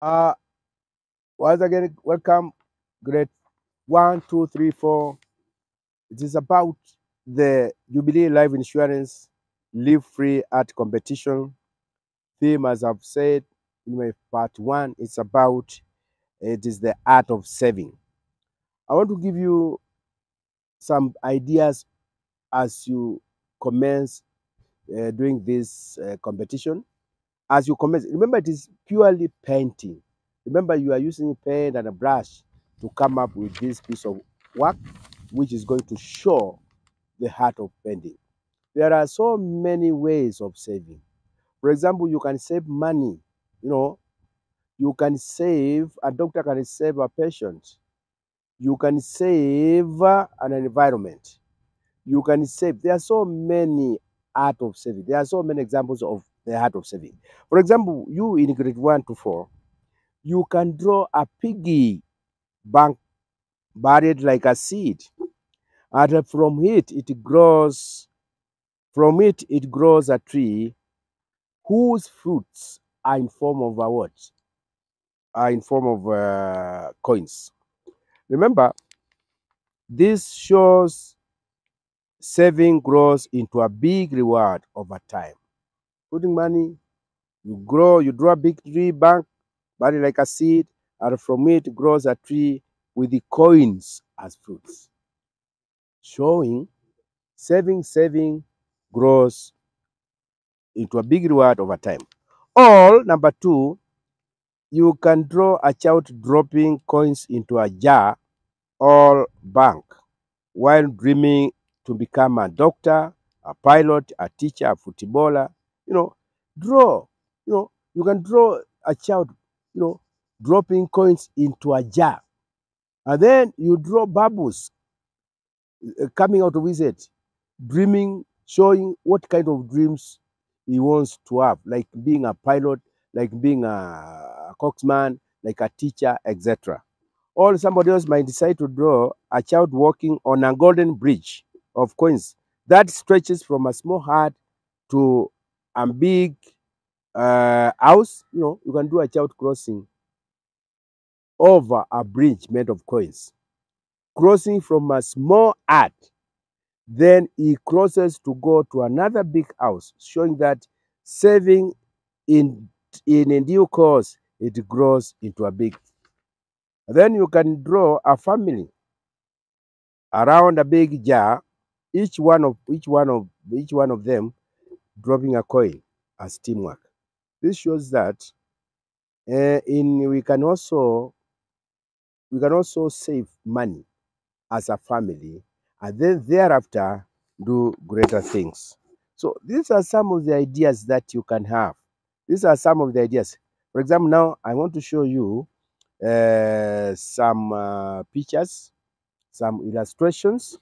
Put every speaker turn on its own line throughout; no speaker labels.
Uh, Once again, welcome. Grade 1, 2, 3, 4. It is about the Jubilee Life Insurance Live Free Art Competition. Theme, as I've said in my part one, it is the art of saving. I want to give you some ideas as you commence doing this competition. As you commence, remember it is purely painting. Remember you are using paint and a brush to come up with this piece of work, which is going to show the heart of painting. There are so many ways of saving. For example, you can save money. You know, you can save, a doctor can save a patient. You can save an environment. You can save. There are so many art of saving. There are so many examples of the art of saving. For example, you in grade 1 to 4, you can draw a piggy bank buried like a seed, and it grows a tree whose fruits are in form of a what? Are in form of coins. Remember, this shows saving grows into a big reward over time. Putting money, you draw a big tree bank, buried like a seed, and from it grows a tree with the coins as fruits, showing saving grows into a big reward over time. Or number two, you can draw a child dropping coins into a jar or bank while dreaming to become a doctor, a pilot, a teacher, a footballer. You know, draw. You can draw a child, dropping coins into a jar. And then you draw bubbles coming out of his head, dreaming, showing what kind of dreams he wants to have, like being a pilot, like being a coxman, like a teacher, etc. Or somebody else might decide to draw a child walking on a golden bridge of coins that stretches from a small hut to a big house. You can do a child crossing over a bridge made of coins, crossing from a small hut. Then he crosses to go to another big house, showing that saving in in due course it grows into a big. Then you can draw a family around a big jar, each one of them dropping a coin as teamwork. This shows that in we can also save money as a family, and then thereafter do greater things. So these are some of the ideas that you can have. These are some of the ideas. For example, now I want to show you some pictures, some illustrations.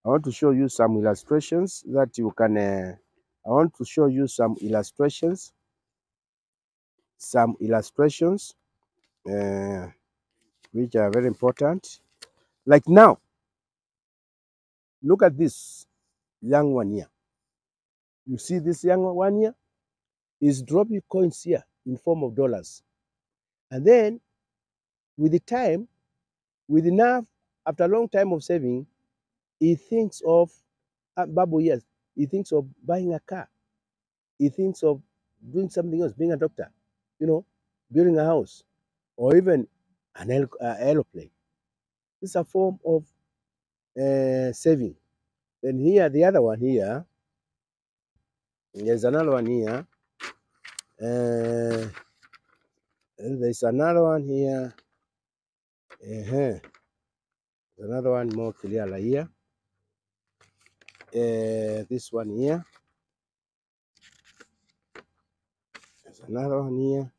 I want to show you some illustrations that you can. I want to show you some illustrations, uh, which are very important. Like now, look at this young one here. You see this young one here is dropping coins here in form of dollars, and then with the time, with enough, after a long time of saving, he thinks of Babu. Yes, he thinks of buying a car. He thinks of doing something else, being a doctor, you know, building a house, or even an aeroplane. This is a form of saving. Then here, the other one here, there's another one here. Uh, there's another one here. Uh-huh. Another one more clear here. This one here. There's another one here.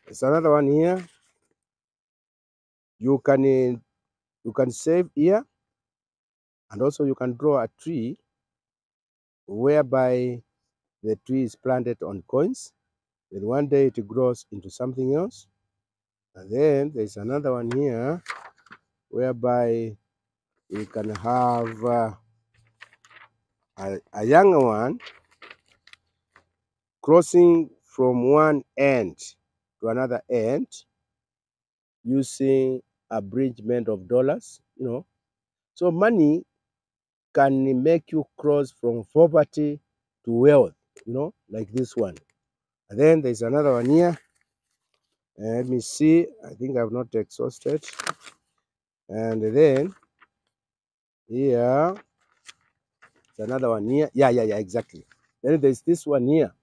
There's another one here. You can save here, and also you can draw a tree whereby the tree is planted on coins. Then one day it grows into something else. And then there's another one here whereby you can have a younger one crossing from one end to another end using abridgment of dollars, So money can make you cross from poverty to wealth, like this one. And then there's another one here. Let me see. I think I've not exhausted. And then here, there's another one here. Yeah, exactly. Then there's this one here.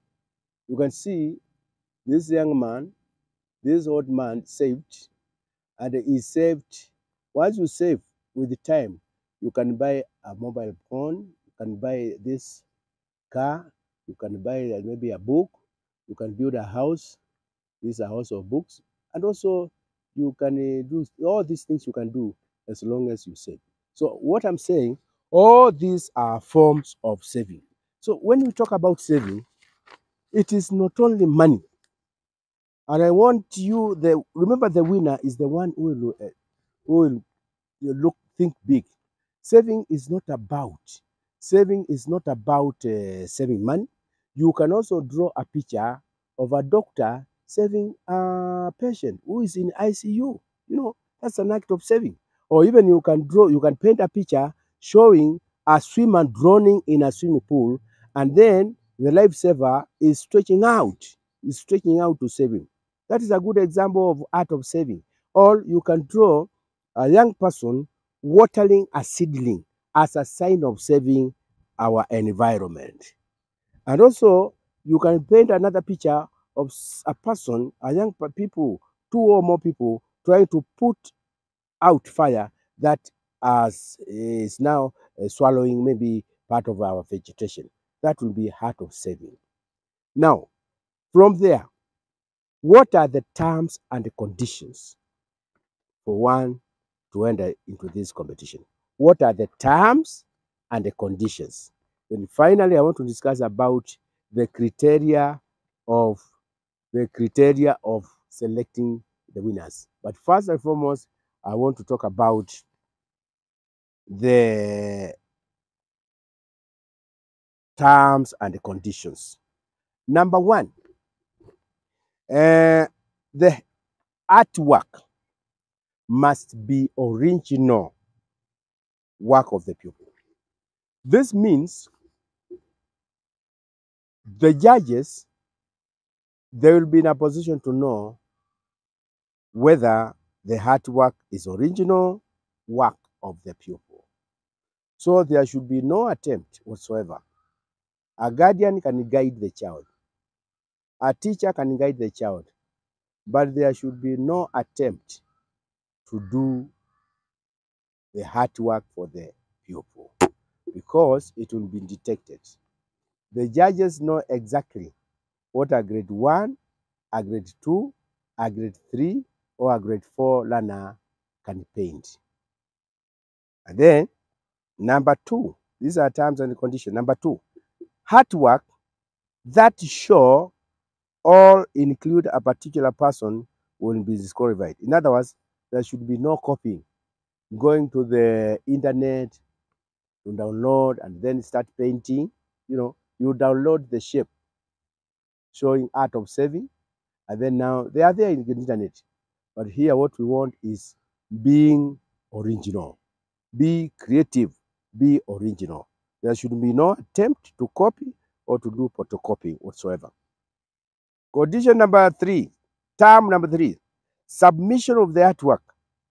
You can see this young man, this old man saved, and he saved. Once you save with the time, you can buy a mobile phone, you can buy this car, you can buy maybe a book, you can build a house. This is a house of books, and also you can do all these things you can do as long as you save. So what I'm saying, all these are forms of saving. So when we talk about saving, it is not only money. And I want you, remember the winner is the one who will think big. Saving is not about saving money. You can also draw a picture of a doctor saving a patient who is in ICU. That's an act of saving. Or even you can paint a picture showing a swimmer drowning in a swimming pool, and then the lifesaver is stretching out to save him. That is a good example of art of saving. Or you can draw a young person watering a seedling as a sign of saving our environment. And also, you can paint another picture of a person, people, two or more people trying to put out fire that is now swallowing maybe part of our vegetation. That will be heart of saving. Now, from there, what are the terms and the conditions for one to enter into this competition? What are the terms and the conditions? Then finally, I want to discuss about the criteria of selecting the winners. But first and foremost, I want to talk about the terms and the conditions. Number one, the artwork must be original work of the pupil. This means the judges, they will be in a position to know whether the artwork is original work of the pupil. So there should be no attempt whatsoever. A guardian can guide the child. A teacher can guide the child. But there should be no attempt to do the artwork for the pupil, because it will be detected. The judges know exactly what a grade 1, a grade 2, a grade 3, or a grade 4 learner can paint. And then, number 2, these are terms and conditions. Number 2, artwork that show or include a particular person will be disqualified. In other words, there should be no copying. Going to the internet to download and then start painting. You download the shape showing art of saving, and then now they are there in the internet. But here, what we want is being original. Be creative, be original. There should be no attempt to copy or to do photocopying whatsoever. Condition number 3, term number 3, submission of the artwork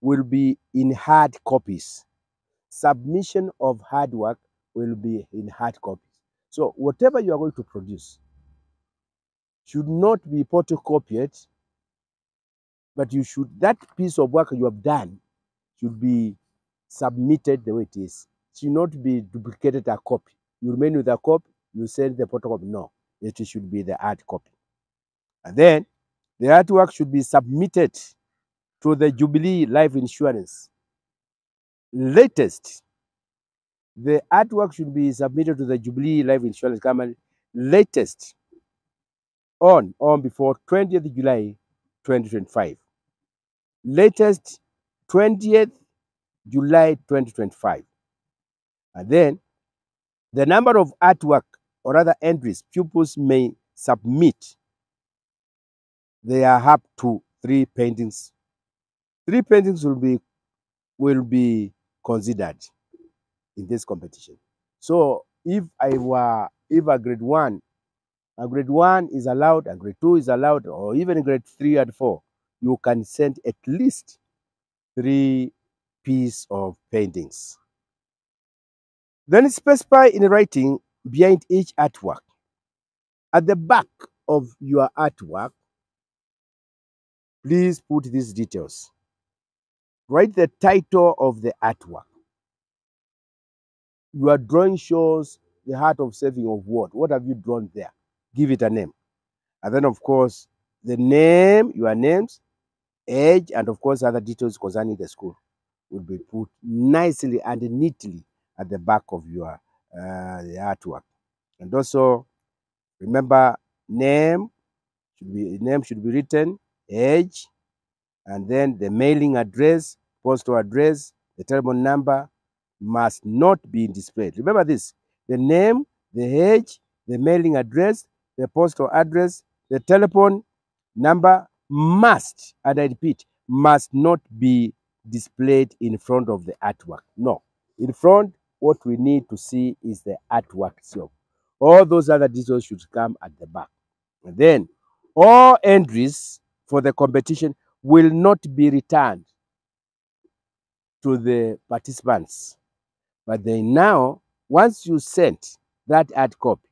will be in hard copies. Submission of hard work will be in hard copies. So whatever you are going to produce should not be photocopied, but that piece of work you have done should be submitted the way it is. It should not be duplicated a copy. You remain with a copy, you send the photocopy. No, it should be the hard copy. And then the artwork should be submitted to the Jubilee Life Insurance. Latest, the artwork should be submitted to the Jubilee Life Insurance Company latest on before 20th July 2025. latest 20th July 2025. And then the number of artwork or other entries pupils may submit, they are up to 3 paintings. 3 paintings will be considered in this competition. So if a grade one is allowed, a grade 2 is allowed, or even grade 3 and 4, you can send at least 3 pieces of paintings. Then specify in writing behind each artwork. At the back of your artwork, please put these details. Write the title of the artwork. Your drawing shows the heart of saving of what? What have you drawn there? Give it a name. And then, of course, the name, your names, age, and of course, other details concerning the school will be put nicely and neatly at the back of your the artwork. And also, remember, name should be written, age, and then the mailing address, postal address, the telephone number must not be displayed. Remember this: the name, the age, the mailing address, the postal address, the telephone number must, and I repeat, must not be displayed in front of the artwork. No. In front, what we need to see is the artwork itself. All those other details should come at the back. And then all entries for the competition will not be returned to the participants. But then now, once you send that hard copy,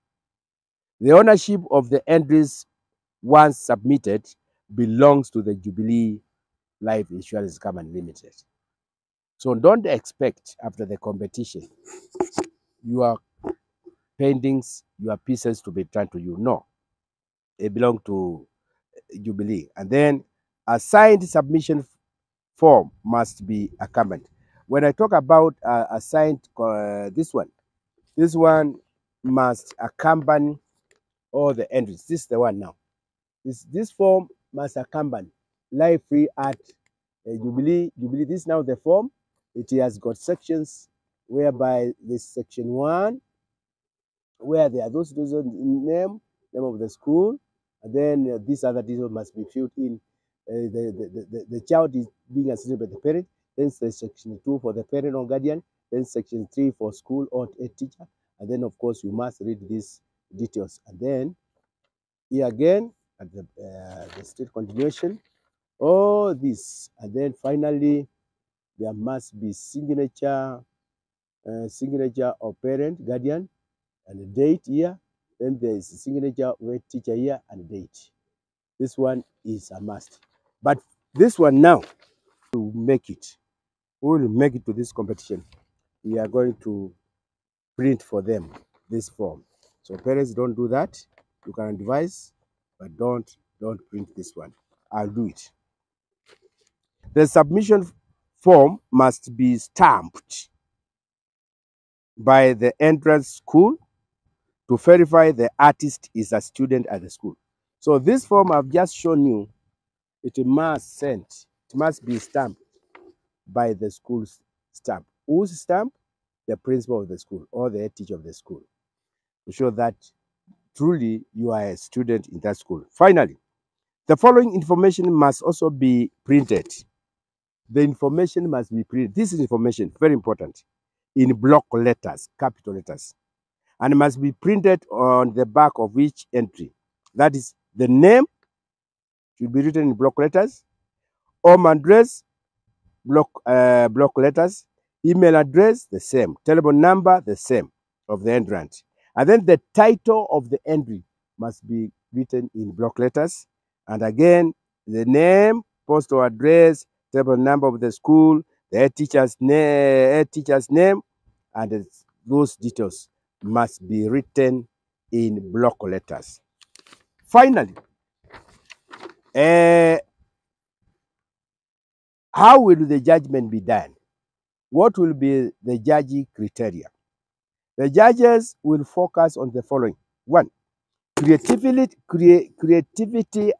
the ownership of the entries once submitted belongs to the Jubilee Life Insurance Company Limited. So don't expect after the competition your paintings, your pieces to be returned to you. No, they belong to Jubilee. And then a signed submission form must be accompanied. When I talk about a signed, this one must accompany all the entries. This is the one now. This form must accompany Life Free Art Jubilee. This is now the form. It has got sections whereby this section 1, where there are those name of the school, and then these other details must be filled in. The child is being assisted by the parent. Then section 2 for the parent or guardian. Then section 3 for school or a teacher. And then, of course, you must read these details. And then here again at the state continuation, all this, and then finally there must be signature of parent, guardian, and a date here. Then there is a signature of a teacher here and a date. This one is a must. But this one now, to make it, we will make it to this competition. We are going to print for them this form. So parents, don't do that. You can advise, but don't print this one. I'll do it. The submission form must be stamped by the entrance school to verify the artist is a student at the school. So this form I've just shown you, it must be stamped by the school's stamp. Whose stamp? The principal of the school or the head teacher of the school, to show that truly you are a student in that school. Finally, the following information must also be printed. The information must be printed. This is information, very important, in block letters, capital letters, and it must be printed on the back of each entry. That is, the name should be written in block letters, home address, block letters, email address, the same, telephone number, the same of the entrant. And then the title of the entry must be written in block letters. And again, the name, postal address, telephone number of the school, the head teacher's name, and those details must be written in block letters. Finally, how will the judgment be done? What will be the judging criteria? The judges will focus on the following. 1, creativity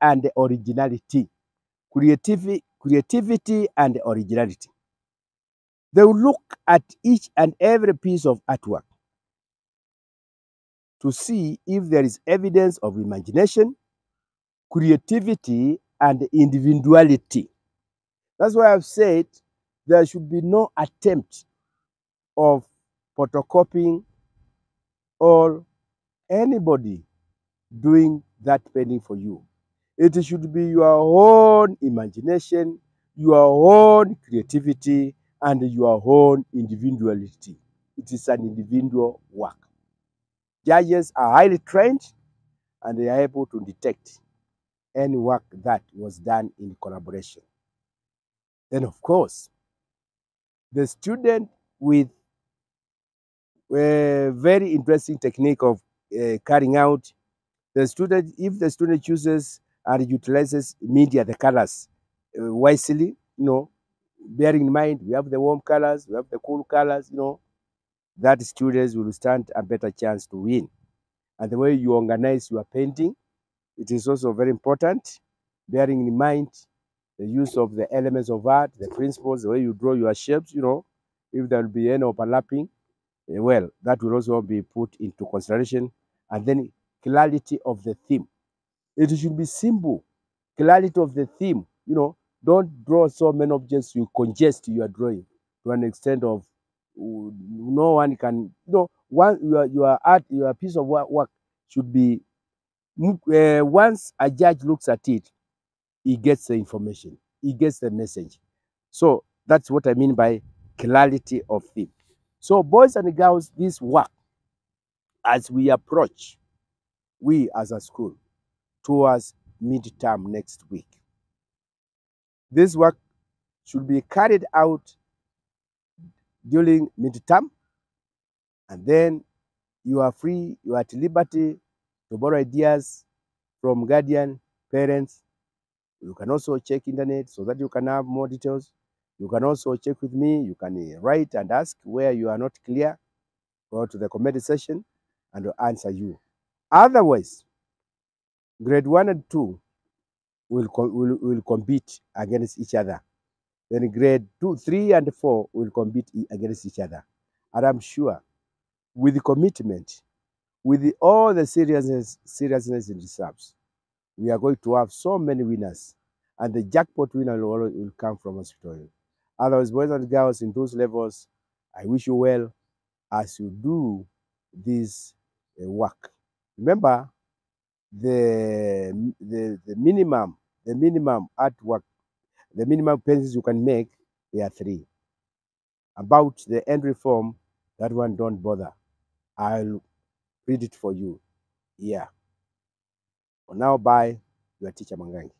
and originality. Creativity creativity, and originality. They will look at each and every piece of artwork to see if there is evidence of imagination, creativity, and individuality. That's why I've said there should be no attempt of photocopying or anybody doing that painting for you. It should be your own imagination, your own creativity, and your own individuality. It is an individual work. Judges are highly trained and they are able to detect any work that was done in collaboration. Then, of course, the student with a very interesting technique of carrying out the student, if the student chooses and utilizes media, the colors wisely, bearing in mind we have the warm colors, we have the cool colors, that students will stand a better chance to win. And the way you organize your painting, it is also very important, bearing in mind the use of the elements of art, the principles, the way you draw your shapes, if there will be any overlapping, well, that will also be put into consideration. And then clarity of the theme. It should be simple. Clarity of the theme. Don't draw so many objects you congest your drawing to an extent of no one can. One your art, your piece of work should be. Once a judge looks at it, he gets the information, he gets the message. So that's what I mean by clarity of theme. So, boys and girls, this work as we approach, we as a school, towards midterm next week. This work should be carried out during midterm, and then you are free, you are at liberty to borrow ideas from guardian, parents. You can also check internet so that you can have more details. You can also check with me. You can write and ask where you are not clear. Go to the comment section and I'll answer you. Otherwise, grade 1 and 2 will compete against each other. Then grade 2, 3, and 4 will compete against each other. And I'm sure with the commitment, with all the seriousness it deserves, we are going to have so many winners. And the jackpot winner will come from hospital. Otherwise, boys and girls in those levels, I wish you well as you do this work. Remember, the minimum artwork, the minimum pencils you can make, they are 3. About the end reform, that one don't bother. I'll read it for you. Yeah. For now, bye. Your teacher Mangangi.